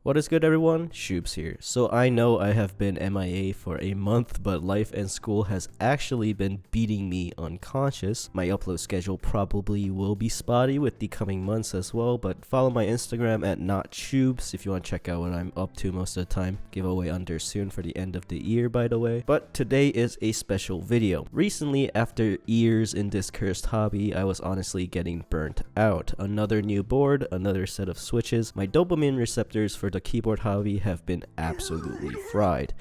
What is good, everyone? Shoobs here. So I know I have been MIA for a month, but life and school has actually been beating me unconscious. My upload schedule probably will be spotty with the coming months as well, but follow my Instagram at notshoobs if you want to check out what I'm up to most of the time. Giveaway under soon for the end of the year, by the way. But today is a special video. Recently, after years in this cursed hobby, I was honestly getting burnt out. Another new board, another set of switches. My dopamine receptors for the keyboard hobby have been absolutely fried.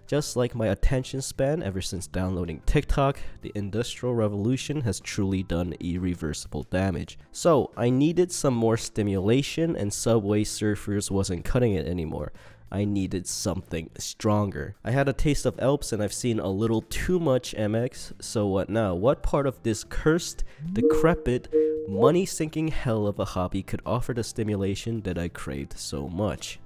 Just like my attention span ever since downloading TikTok, the Industrial Revolution has truly done irreversible damage. So I needed some more stimulation, and Subway Surfers wasn't cutting it anymore. I needed something stronger. I had a taste of Alps and I've seen a little too much MX, so what now? What part of this cursed, decrepit, money-sinking hell of a hobby could offer the stimulation that I craved so much?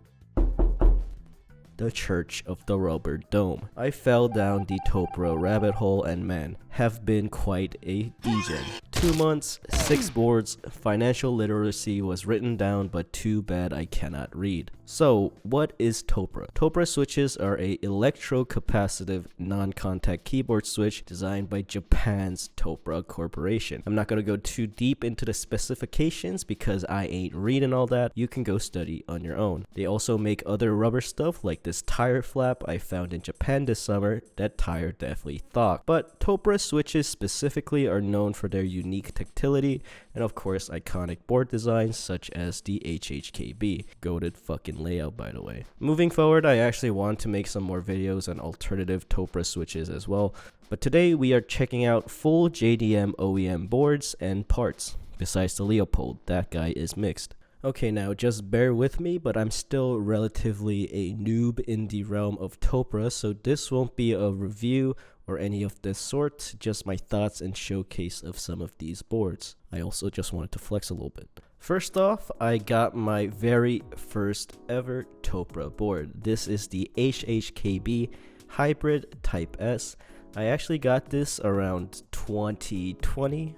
The Church of the Rubber Dome. I fell down the topre rabbit hole and man, have been quite a degen. 2 months, 6 boards, financial literacy was written down, but too bad I cannot read. So, what is topre? Topre switches are a electrocapacitive non-contact keyboard switch designed by Japan's Topre Corporation. I'm not gonna go too deep into the specifications because I ain't reading all that. You can go study on your own. They also make other rubber stuff like this tire flap I found in Japan this summer. That tire definitely thought. But topre switches specifically are known for their unique tactility and of course iconic board designs such as the HHKB. Goated fucking layout, by the way. Moving forward, I actually want to make some more videos on alternative topre switches as well, but today we are checking out full JDM OEM boards and parts. Besides the Leopold, that guy is mixed. Okay, now just bear with me, but I'm still relatively a noob in the realm of topre, so this won't be a review or any of this sort, just my thoughts and showcase of some of these boards. I also just wanted to flex a little bit. First off, I got my very first ever topre board. This is the HHKB Hybrid Type S. I actually got this around 2020.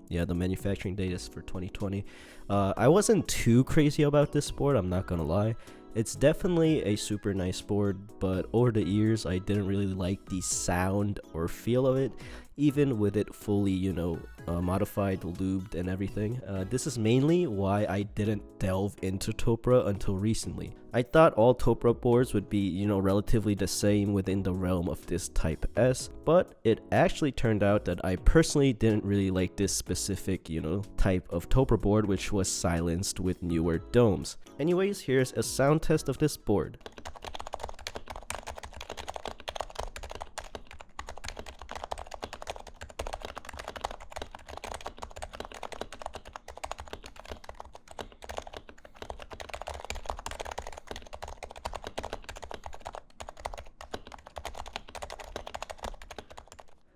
Yeah, the manufacturing date is for 2020. I wasn't too crazy about this board, I'm not gonna lie. It's definitely a super nice board, but over the years I didn't really like the sound or feel of it, even with it fully, modified, lubed and everything. This is mainly why I didn't delve into topre until recently. I thought all topre boards would be, relatively the same within the realm of this Type S, but it actually turned out that I personally didn't really like this specific, type of topre board, which was silenced with newer domes. Anyways, here's a sound test of this board.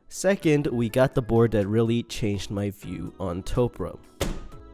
Second, we got the board that really changed my view on topre.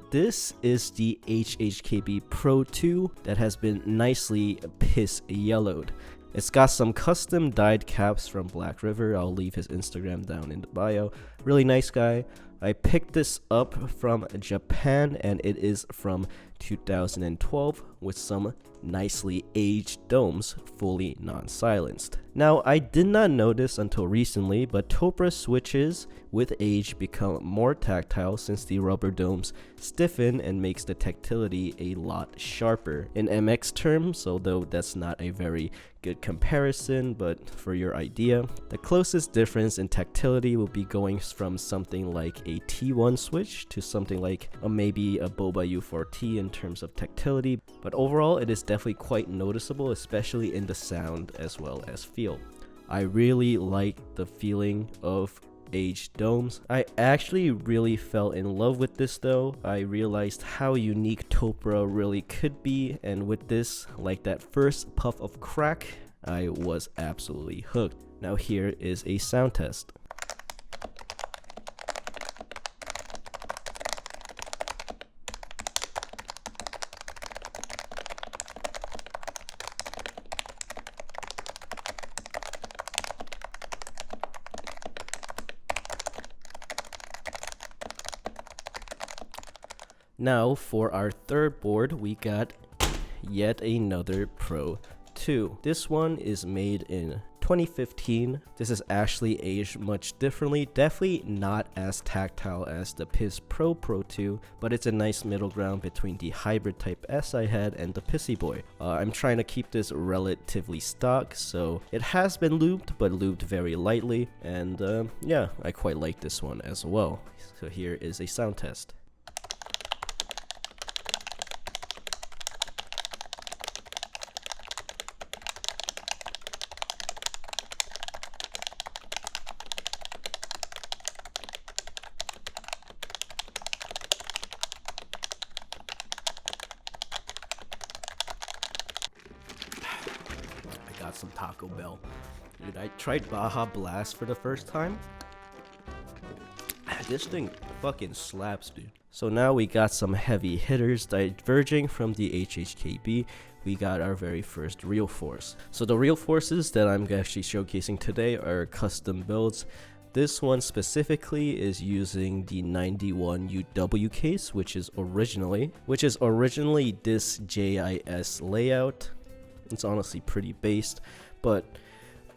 This is the HHKB Pro 2 that has been nicely piss yellowed. It's got some custom dyed caps from Blackriver. I'll leave his Instagram down in the bio. Really nice guy. I picked this up from Japan and it is from 2012 with some nicely aged domes, fully non-silenced. Now, I did not notice until recently, but topre switches with age become more tactile since the rubber domes stiffen and makes the tactility a lot sharper. In MX terms, although that's not a very good comparison, but for your idea, the closest difference in tactility will be going from something like a T1 switch to something like maybe a Boba U4T in terms of tactility, but overall it is definitely quite noticeable, especially in the sound as well as feel. I really like the feeling of aged domes. I actually really fell in love with this though. I realized how unique topre really could be, and with this, like that first puff of crack, I was absolutely hooked. Now here is a sound test. Now for our third board, we got yet another Pro 2. This one is made in 2015. This is actually aged much differently, definitely not as tactile as the PCBs Pro 2, but it's a nice middle ground between the Hybird Type S I had and the Pissy Boy. I'm trying to keep this relatively stock, so it has been lubed, but lubed very lightly, and yeah, I quite like this one as well. So here is a sound test. Got some Taco Bell. Dude, I tried Baja Blast for the first time. This thing fucking slaps, dude. So now we got some heavy hitters diverging from the HHKB. We got our very first Realforce. So the Realforces that I'm actually showcasing today are custom builds. This one specifically is using the 91 UW case, which is originally this JIS layout. It's honestly pretty based, but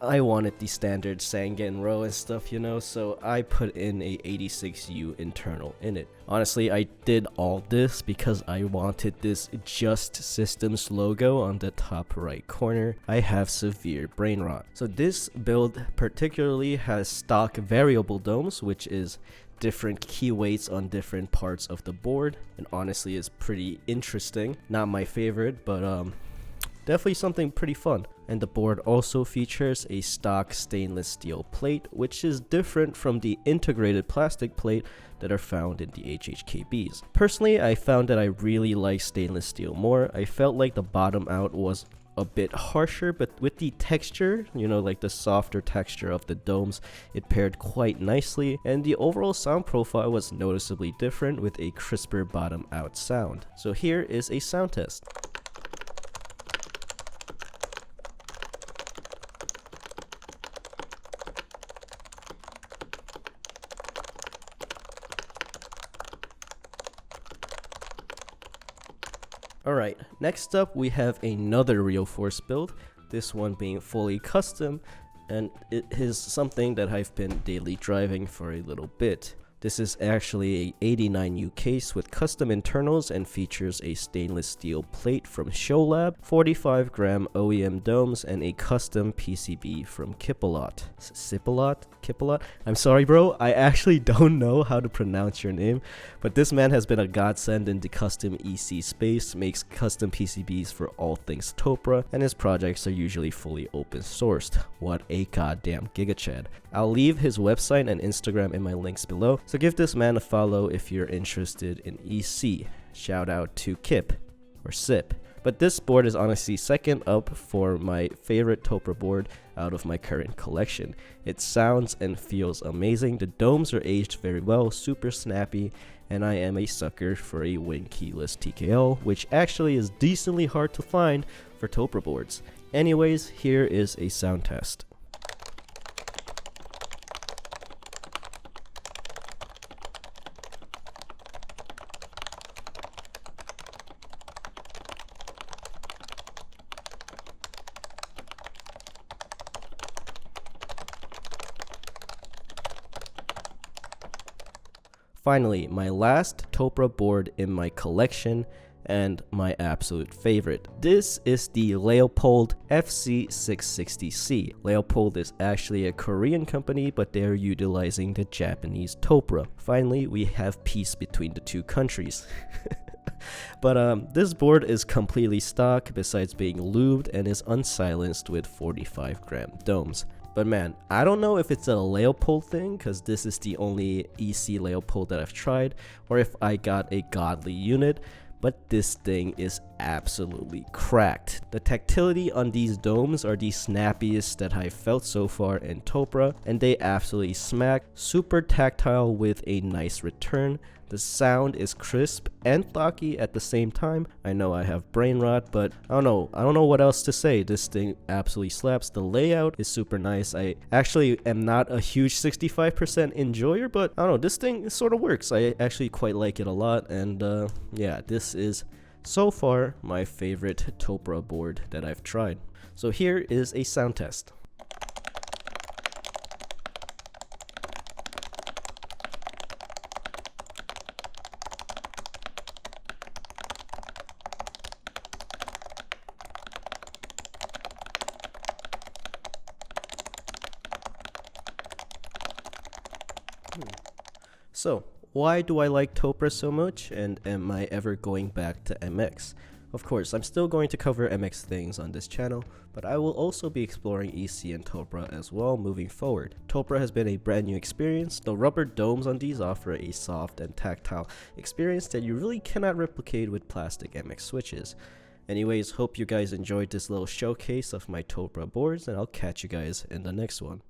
I wanted the standard Sangen row and stuff, you know, so I put in a 86U internal in it. Honestly, I did all this because I wanted this JustSystems logo on the top right corner. I have severe brain rot. So this build particularly has stock variable domes, which is different key weights on different parts of the board, and honestly is pretty interesting. Not my favorite, but definitely something pretty fun. And the board also features a stock stainless steel plate, which is different from the integrated plastic plate that are found in the HHKBs. Personally, I found that I really like stainless steel more. I felt like the bottom out was a bit harsher, but with the texture, you know, like the softer texture of the domes, it paired quite nicely, and the overall sound profile was noticeably different with a crisper bottom out sound. So here is a sound test. Alright, next up we have another Realforce build, this one being fully custom, and it is something that I've been daily driving for a little bit. This is actually a 89U case with custom internals and features a stainless steel plate from Sholab, 45 gram OEM domes, and a custom PCB from Cipulot. Cipulot? I'm sorry bro, I actually don't know how to pronounce your name, but this man has been a godsend in the custom EC space, makes custom PCBs for all things topre, and his projects are usually fully open sourced. What a goddamn gigachad. I'll leave his website and Instagram in my links below, so give this man a follow if you're interested in EC. Shout out to Kip, or Sip. But this board is honestly second up for my favorite topre board out of my current collection. It sounds and feels amazing, the domes are aged very well, super snappy, and I am a sucker for a wing keyless TKL, which actually is decently hard to find for topre boards. Anyways, here is a sound test. Finally, my last topre board in my collection and my absolute favorite. This is the Leopold FC660c. Leopold is actually a Korean company, but they're utilizing the Japanese topre. Finally, we have peace between the two countries. But this board is completely stock besides being lubed and is unsilenced with 45 gram domes. But man, I don't know if it's a Leopold thing, because this is the only EC Leopold that I've tried, or if I got a godly unit, but this thing is absolutely cracked. The tactility on these domes are the snappiest that I've felt so far in topre, and they absolutely smack. Super tactile with a nice return. The sound is crisp and thocky at the same time. I know I have brain rot, but I don't know what else to say. This thing absolutely slaps. The layout is super nice. I actually am not a huge 65% enjoyer, but I don't know, this thing sort of works. I actually quite like it a lot, and yeah, this is So far, my favorite topre board that I've tried. So here is a sound test. So, why do I like topre so much, and am I ever going back to MX? Of course, I'm still going to cover MX things on this channel, but I will also be exploring EC and topre as well moving forward. Topre has been a brand new experience. The rubber domes on these offer a soft and tactile experience that you really cannot replicate with plastic MX switches. Anyways, hope you guys enjoyed this little showcase of my topre boards, and I'll catch you guys in the next one.